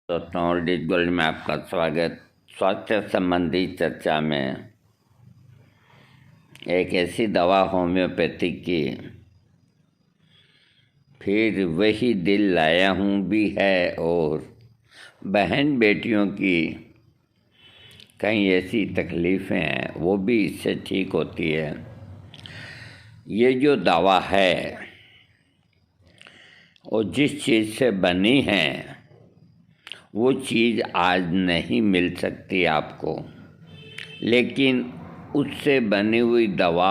दोस्तों, डिज गोल्ड में आपका स्वागत। स्वास्थ्य संबंधी चर्चा में एक ऐसी दवा होम्योपैथिक की फिर वही दिल लाया हूँ भी है, और बहन बेटियों की कई ऐसी तकलीफ़ें हैं वो भी इससे ठीक होती है। ये जो दवा है और जिस चीज़ से बनी है वो चीज़ आज नहीं मिल सकती आपको, लेकिन उससे बनी हुई दवा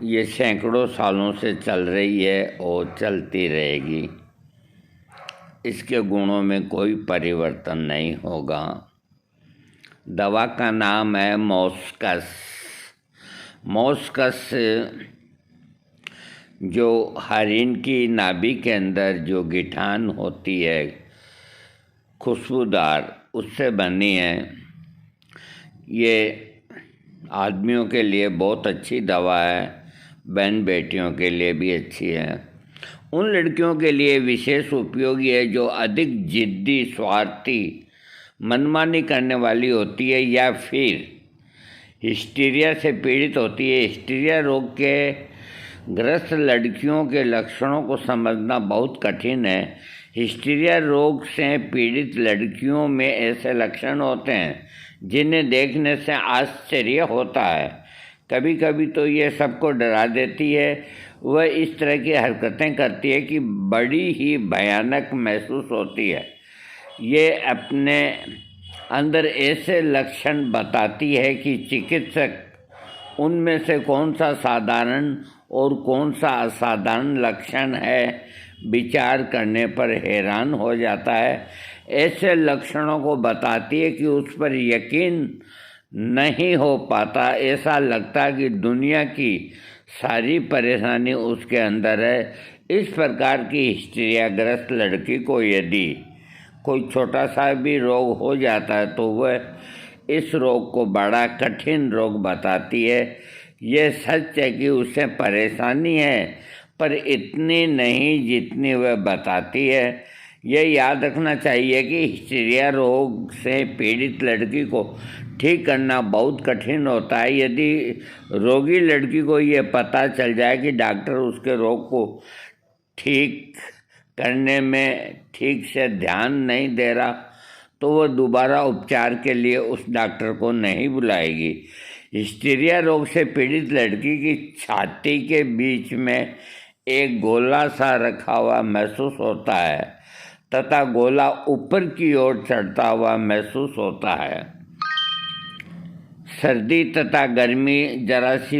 ये सैकड़ों सालों से चल रही है और चलती रहेगी। इसके गुणों में कोई परिवर्तन नहीं होगा। दवा का नाम है मॉस्कस। मॉस्कस जो हरिन की नाभि के अंदर जो गिठान होती है खुशबूदार, उससे बनी है। ये आदमियों के लिए बहुत अच्छी दवा है, बहन बेटियों के लिए भी अच्छी है। उन लड़कियों के लिए विशेष उपयोगी है जो अधिक जिद्दी, स्वार्थी, मनमानी करने वाली होती है या फिर हिस्टीरिया से पीड़ित होती है। हिस्टीरिया रोग के ग्रस्त लड़कियों के लक्षणों को समझना बहुत कठिन है। हिस्टीरिया रोग से पीड़ित लड़कियों में ऐसे लक्षण होते हैं जिन्हें देखने से आश्चर्य होता है। कभी कभी तो ये सबको डरा देती है। वह इस तरह की हरकतें करती है कि बड़ी ही भयानक महसूस होती है। ये अपने अंदर ऐसे लक्षण बताती है कि चिकित्सक उनमें से कौन सा साधारण और कौन सा असाधारण लक्षण है विचार करने पर हैरान हो जाता है। ऐसे लक्षणों को बताती है कि उस पर यकीन नहीं हो पाता। ऐसा लगता है कि दुनिया की सारी परेशानी उसके अंदर है। इस प्रकार की हिस्टीरियाग्रस्त लड़की को यदि कोई छोटा सा भी रोग हो जाता है तो वह इस रोग को बड़ा कठिन रोग बताती है। यह सच है कि उसे परेशानी है, पर इतनी नहीं जितनी वह बताती है। यह याद रखना चाहिए कि हिस्टीरिया रोग से पीड़ित लड़की को ठीक करना बहुत कठिन होता है। यदि रोगी लड़की को यह पता चल जाए कि डॉक्टर उसके रोग को ठीक करने में ठीक से ध्यान नहीं दे रहा, तो वह दोबारा उपचार के लिए उस डॉक्टर को नहीं बुलाएगी। हिस्टीरिया रोग से पीड़ित लड़की की छाती के बीच में एक गोला सा रखा हुआ महसूस होता है तथा गोला ऊपर की ओर चढ़ता हुआ महसूस होता है। सर्दी तथा गर्मी जरा सी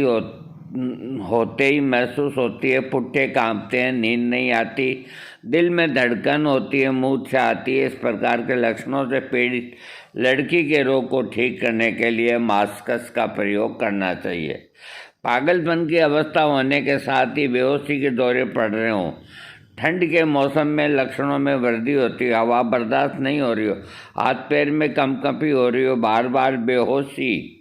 होते ही महसूस होती है। पुट्ठे कांपते हैं, नींद नहीं आती, दिल में धड़कन होती है, मूर्छा आती है। इस प्रकार के लक्षणों से पीड़ित लड़की के रोग को ठीक करने के लिए मॉस्कस का प्रयोग करना चाहिए। पागलपन की अवस्था होने के साथ ही बेहोशी के दौरे पड़ रहे हों, ठंड के मौसम में लक्षणों में वृद्धि होती है, हवा बर्दाश्त नहीं हो रही हो, हाथ पैर में कंपकंपी हो रही हो, बार बार बेहोशी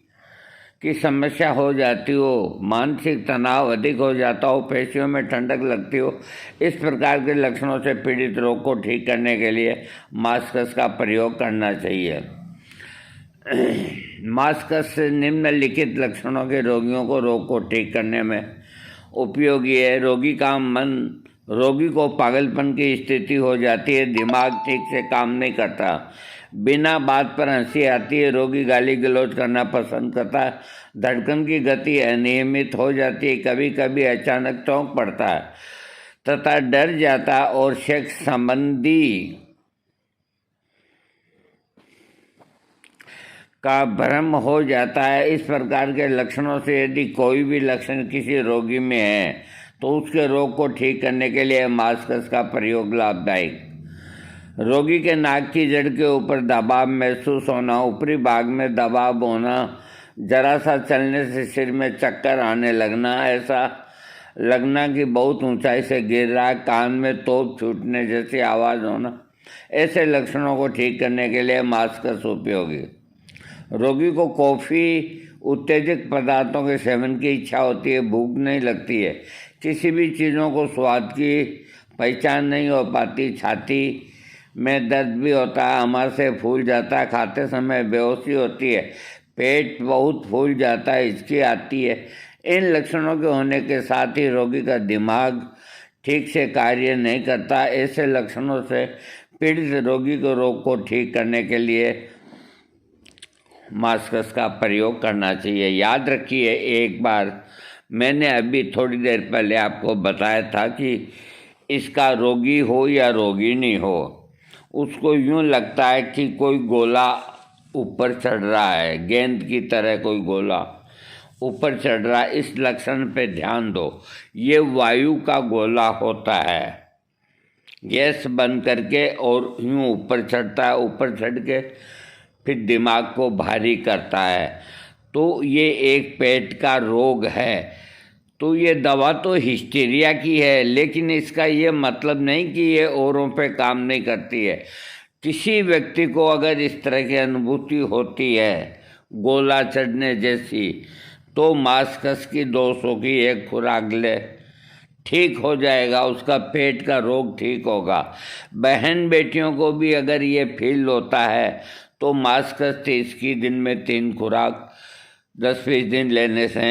की समस्या हो जाती हो, मानसिक तनाव अधिक हो जाता हो, पेशियों में ठंडक लगती हो, इस प्रकार के लक्षणों से पीड़ित रोग को ठीक करने के लिए मॉस्कस का प्रयोग करना चाहिए। मॉस्कस निम्नलिखित लक्षणों के रोगियों को रोग को ठीक करने में उपयोगी है। रोगी को पागलपन की स्थिति हो जाती है, दिमाग ठीक से काम नहीं करता, बिना बात पर हंसी आती है, रोगी गाली गलौज करना पसंद करता है, धड़कन की गति अनियमित हो जाती है, कभी कभी अचानक चौंक पड़ता है तथा डर जाता है और सेक्स संबंधी का भ्रम हो जाता है। इस प्रकार के लक्षणों से यदि कोई भी लक्षण किसी रोगी में है तो उसके रोग को ठीक करने के लिए मॉस्कस का प्रयोग लाभदायक। रोगी के नाक की जड़ के ऊपर दबाव महसूस होना, ऊपरी भाग में दबाव होना, जरा सा चलने से सिर में चक्कर आने लगना, ऐसा लगना कि बहुत ऊंचाई से गिर रहा है, कान में तोप छूटने जैसी आवाज़ होना, ऐसे लक्षणों को ठीक करने के लिए मॉस्कस उपयोगी। रोगी को कॉफ़ी, उत्तेजक पदार्थों के सेवन की इच्छा होती है, भूख नहीं लगती है, किसी भी चीज़ों को स्वाद की पहचान नहीं हो पाती, छाती में दर्द भी होता है, आमाशय फूल जाता है, खाते समय बेहोशी होती है, पेट बहुत फूल जाता है, हिचकी आती है। इन लक्षणों के होने के साथ ही रोगी का दिमाग ठीक से कार्य नहीं करता। ऐसे लक्षणों से पीड़ित रोगी को रोग को ठीक करने के लिए मास्कस का प्रयोग करना चाहिए। याद रखिए, एक बार मैंने अभी थोड़ी देर पहले आपको बताया था कि इसका रोगी हो या रोगिणी हो, उसको यूँ लगता है कि कोई गोला ऊपर चढ़ रहा है, गेंद की तरह कोई गोला ऊपर चढ़ रहा है। इस लक्षण पे ध्यान दो, ये वायु का गोला होता है। गैस बंद करके और यूँ ऊपर चढ़ता है, ऊपर चढ़ के फिर दिमाग को भारी करता है। तो ये एक पेट का रोग है। तो ये दवा तो हिस्टीरिया की है, लेकिन इसका ये मतलब नहीं कि ये औरों पे काम नहीं करती है। किसी व्यक्ति को अगर इस तरह की अनुभूति होती है गोला चढ़ने जैसी, तो मास्कस की 200 की एक खुराक ले, ठीक हो जाएगा, उसका पेट का रोग ठीक होगा। बहन बेटियों को भी अगर ये फील होता है तो मास्कस 30 की दिन में 3 खुराक 10-20 दिन लेने से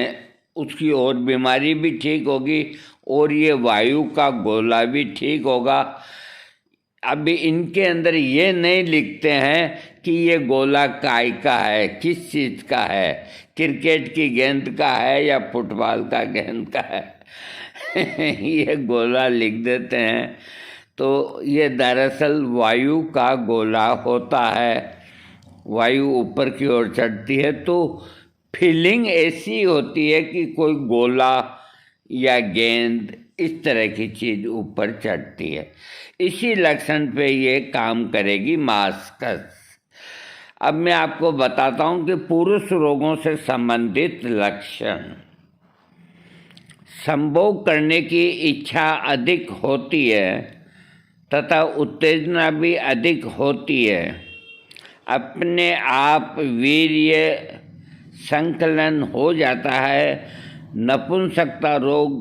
उसकी और बीमारी भी ठीक होगी और ये वायु का गोला भी ठीक होगा। अभी इनके अंदर ये नहीं लिखते हैं कि ये गोला काय का है, किस चीज़ का है, क्रिकेट की गेंद का है या फुटबॉल का गेंद का है। ये गोला लिख देते हैं। तो ये दरअसल वायु का गोला होता है। वायु ऊपर की ओर चढ़ती है तो फीलिंग ऐसी होती है कि कोई गोला या गेंद इस तरह की चीज़ ऊपर चढ़ती है। इसी लक्षण पे ये काम करेगी मास्कस। अब मैं आपको बताता हूँ कि पुरुष रोगों से संबंधित लक्षण। संभोग करने की इच्छा अधिक होती है तथा उत्तेजना भी अधिक होती है। अपने आप वीर्य संकलन हो जाता है। नपुंसकता रोग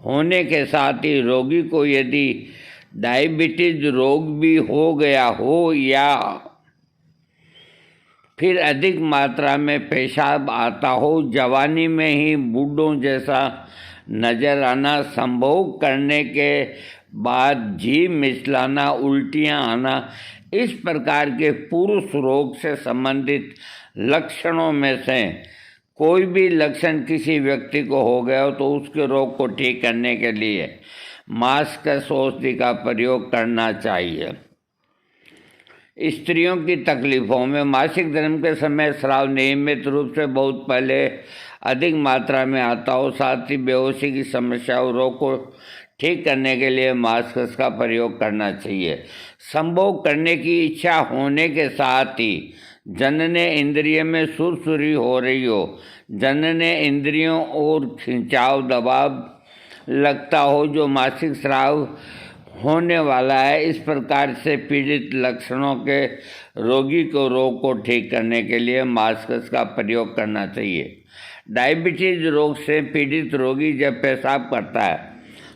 होने के साथ ही रोगी को यदि डायबिटीज रोग भी हो गया हो या फिर अधिक मात्रा में पेशाब आता हो, जवानी में ही बूढ़ों जैसा नजर आना, संभोग करने के बाद जीभ मिचलाना, उल्टियाँ आना, इस प्रकार के पुरुष रोग से संबंधित लक्षणों में से कोई भी लक्षण किसी व्यक्ति को हो गया हो तो उसके रोग को ठीक करने के लिए मास्कस औषधि का प्रयोग करना चाहिए। स्त्रियों की तकलीफ़ों में मासिक धर्म के समय स्राव नियमित रूप से बहुत पहले अधिक मात्रा में आता हो, साथ ही बेहोशी की समस्या और रोग को ठीक करने के लिए मास्कस का प्रयोग करना चाहिए। संभोग करने की इच्छा होने के साथ ही जनने इंद्रिय में सुरसुरी हो रही हो, जनने इंद्रियों और खिंचाव दबाव लगता हो जो मासिक स्राव होने वाला है, इस प्रकार से पीड़ित लक्षणों के रोगी को रोग को ठीक करने के लिए मास्कस का प्रयोग करना चाहिए। डायबिटीज रोग से पीड़ित रोगी जब पेशाब करता है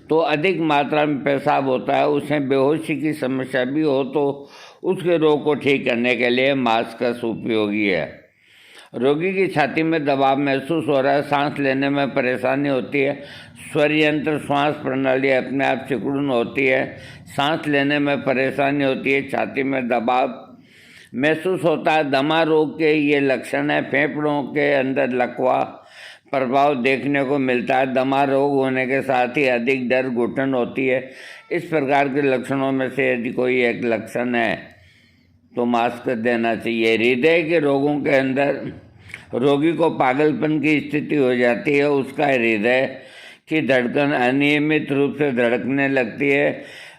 तो अधिक मात्रा में पेशाब होता है, उसे बेहोशी की समस्या भी हो तो उसके रोग को ठीक करने के लिए मास्कस उपयोगी है। रोगी की छाती में दबाव महसूस हो रहा है, सांस लेने में परेशानी होती है, स्वर यंत्र श्वास प्रणाली अपने आप सिकुड़न होती है, सांस लेने में परेशानी होती है, छाती में दबाव महसूस होता है। दमा रोग के ये लक्षण है। फेफड़ों के अंदर लकवा प्रभाव देखने को मिलता है। दमा रोग होने के साथ ही अधिक डर घुटन होती है। इस प्रकार के लक्षणों में से यदि कोई एक लक्षण है तो मास्कस देना चाहिए। हृदय के रोगों के अंदर रोगी को पागलपन की स्थिति हो जाती है, उसका हृदय की धड़कन अनियमित रूप से धड़कने लगती है,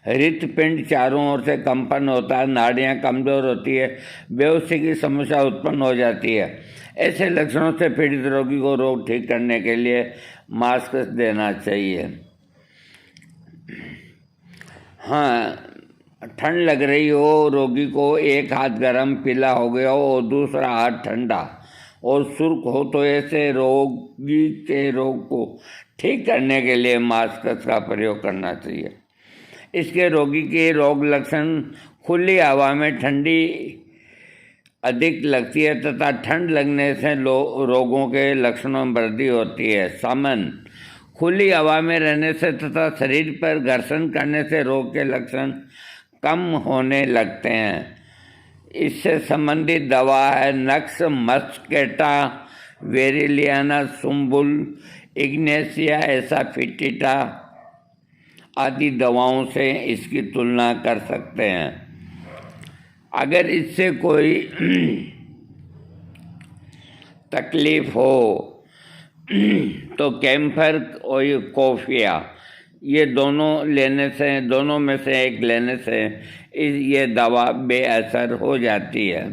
हृदपिंड चारों ओर से कंपन होता है, नाड़ियाँ कमज़ोर होती है, बेहोशी की समस्या उत्पन्न हो जाती है। ऐसे लक्षणों से पीड़ित रोगी को रोग ठीक करने के लिए मास्कस देना चाहिए। हाँ, ठंड लग रही हो, रोगी को एक हाथ गर्म पीला हो गया हो और दूसरा हाथ ठंडा और सुर्ख हो तो ऐसे रोगी के रोग को ठीक करने के लिए मास्कस का प्रयोग करना चाहिए। इसके रोगी के रोग लक्षण खुली हवा में ठंडी अधिक लगती है तथा ठंड लगने से रोगों के लक्षणों में वृद्धि होती है। समन, खुली हवा में रहने से तथा शरीर पर घर्षण करने से रोग के लक्षण कम होने लगते हैं। इससे संबंधित दवा है नक्स मस्केटा, वेरिलियाना, सुम्बुल, इग्नेशिया, एसाफिटिटा आदि दवाओं से इसकी तुलना कर सकते हैं। अगर इससे कोई तकलीफ हो तो कैम्फर और कोफिया, ये दोनों में से एक लेने से ये दवा बेअसर हो जाती है।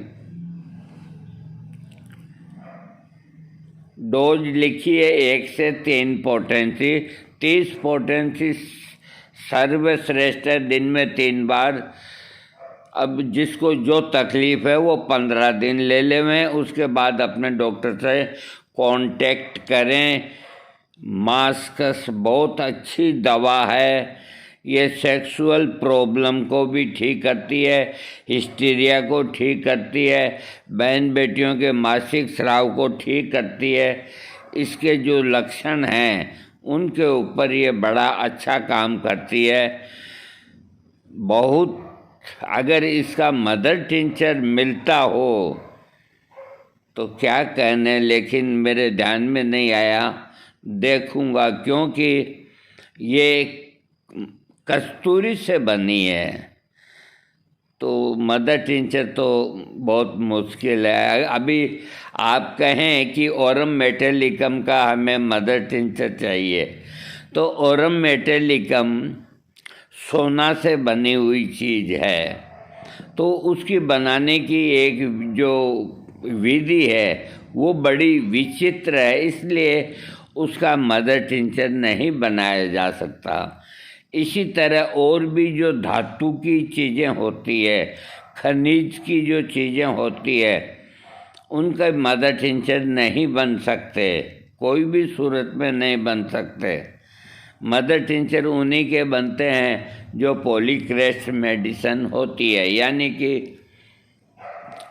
डोज लिखिए 1 से 3 पोटेंसी। 30 पोटेंसी सर्वश्रेष्ठ है, दिन में 3 बार। अब जिसको जो तकलीफ़ है वो 15 दिन ले लेवें, उसके बाद अपने डॉक्टर से कांटेक्ट करें। मास्कस बहुत अच्छी दवा है, ये सेक्सुअल प्रॉब्लम को भी ठीक करती है, हिस्टीरिया को ठीक करती है, बहन बेटियों के मासिक स्राव को ठीक करती है। इसके जो लक्षण हैं उनके ऊपर ये बड़ा अच्छा काम करती है। बहुत अगर इसका मदर टिंचर मिलता हो तो क्या कहने, लेकिन मेरे ध्यान में नहीं आया, देखूंगा, क्योंकि ये कस्तूरी से बनी है तो मदर टिंचर तो बहुत मुश्किल है। अभी आप कहें कि ओरम मेटेलिकम का हमें मदर टिंचर चाहिए, तो ओरम मेटेलिकम सोना से बनी हुई चीज़ है, तो उसकी बनाने की एक जो विधि है वो बड़ी विचित्र है, इसलिए उसका मदर टिंचर नहीं बनाया जा सकता। इसी तरह और भी जो धातु की चीज़ें होती है, खनिज की जो चीज़ें होती है, उनका मदर टिंचर नहीं बन सकते, कोई भी सूरत में नहीं बन सकते। मदर टिंचर उन्हीं के बनते हैं जो पॉलीक्रेस्ट मेडिसिन होती है, यानी कि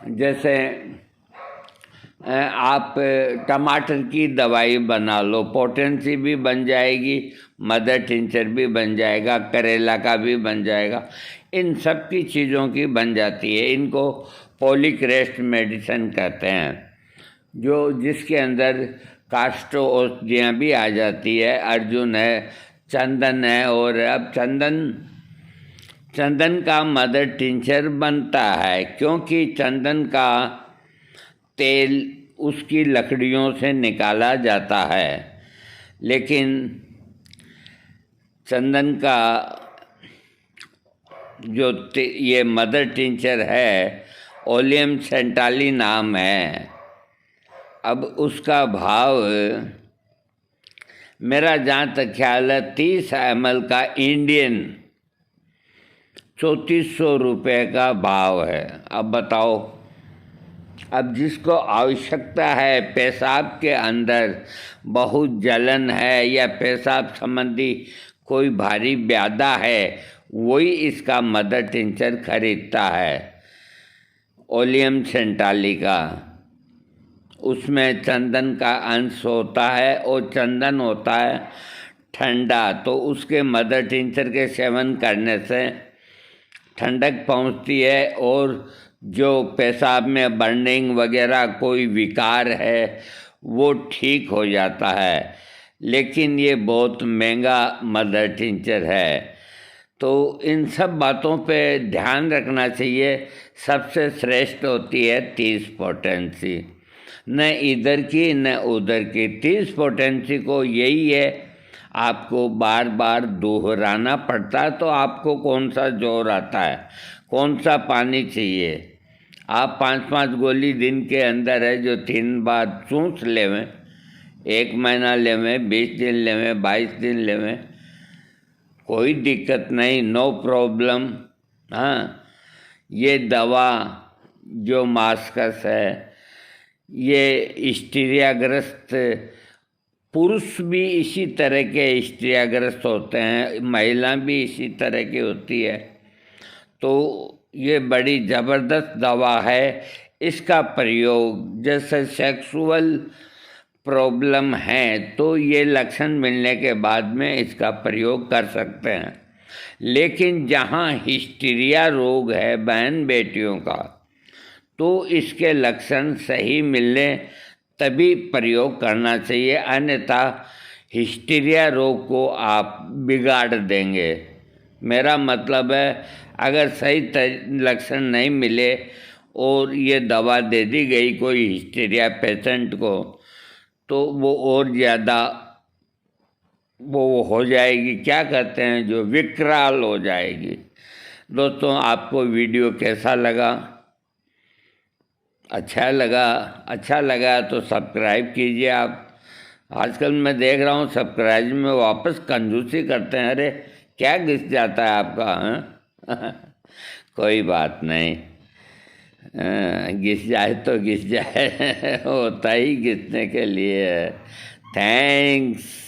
जैसे आप टमाटर की दवाई बना लो, पोटेंसी भी बन जाएगी, मदर टिंचर भी बन जाएगा, करेला का भी बन जाएगा, इन सब की चीज़ों की बन जाती है। इनको पॉलीक्रेस्ट मेडिसिन कहते हैं, जो जिसके अंदर कास्टो औषधियाँ भी आ जाती है, अर्जुन है, चंदन है, और अब चंदन का मदर टिंचर बनता है क्योंकि चंदन का तेल उसकी लकड़ियों से निकाला जाता है। लेकिन चंदन का जो ये मदर टिंचर है, ओलियम सेंटाली नाम है। अब उसका भाव मेरा जहाँ तक ख्याल है 30 ml का इंडियन 3400 रुपये का भाव है। अब बताओ, अब जिसको आवश्यकता है, पेशाब के अंदर बहुत जलन है या पेशाब संबंधी कोई भारी व्याधा है, वही इसका मदर टिंचर खरीदता है, ओलियम सेंटाली का। उसमें चंदन का अंश होता है और चंदन होता है ठंडा, तो उसके मदर टिंचर के सेवन करने से ठंडक पहुंचती है और जो पेशाब में बर्निंग वगैरह कोई विकार है वो ठीक हो जाता है। लेकिन ये बहुत महंगा मदर टिंचर है, तो इन सब बातों पे ध्यान रखना चाहिए। सबसे श्रेष्ठ होती है 30 पोटेंसी, न इधर की न उधर की। 30 पोटेंसी को यही है, आपको बार बार दोहराना पड़ता है, तो आपको कौन सा जोर आता है, कौन सा पानी चाहिए। आप 5-5 गोली दिन के अंदर है जो 3 बार चूस लेवें, 1 महीना लेवें, 20 दिन लेवें, 22 दिन लेवें, कोई दिक्कत नहीं, नो प्रॉब्लम। हाँ, ये दवा जो मास्कस है, ये हिस्टीरियाग्रस्त पुरुष भी इसी तरह के हिस्टीरियाग्रस्त होते हैं, महिला भी इसी तरह की होती है, तो ये बड़ी ज़बरदस्त दवा है। इसका प्रयोग जैसे सेक्सुअल प्रॉब्लम है तो ये लक्षण मिलने के बाद में इसका प्रयोग कर सकते हैं। लेकिन जहाँ हिस्टीरिया रोग है बहन बेटियों का, तो इसके लक्षण सही मिलने तभी प्रयोग करना चाहिए, अन्यथा हिस्टीरिया रोग को आप बिगाड़ देंगे। मेरा मतलब है, अगर सही लक्षण नहीं मिले और ये दवा दे दी गई कोई हिस्टीरिया पेशेंट को, तो वो और ज़्यादा वो हो जाएगी, क्या कहते हैं, जो विकराल हो जाएगी। दोस्तों, आपको वीडियो कैसा लगा? अच्छा लगा तो सब्सक्राइब कीजिए। आप आजकल मैं देख रहा हूँ सब्सक्राइब में वापस कंजूसी करते हैं। अरे क्या घिस जाता है आपका, हाँ? कोई बात नहीं, घिस जाए तो घिस जाए, होता ही घिसने के लिए है। थैंक्स।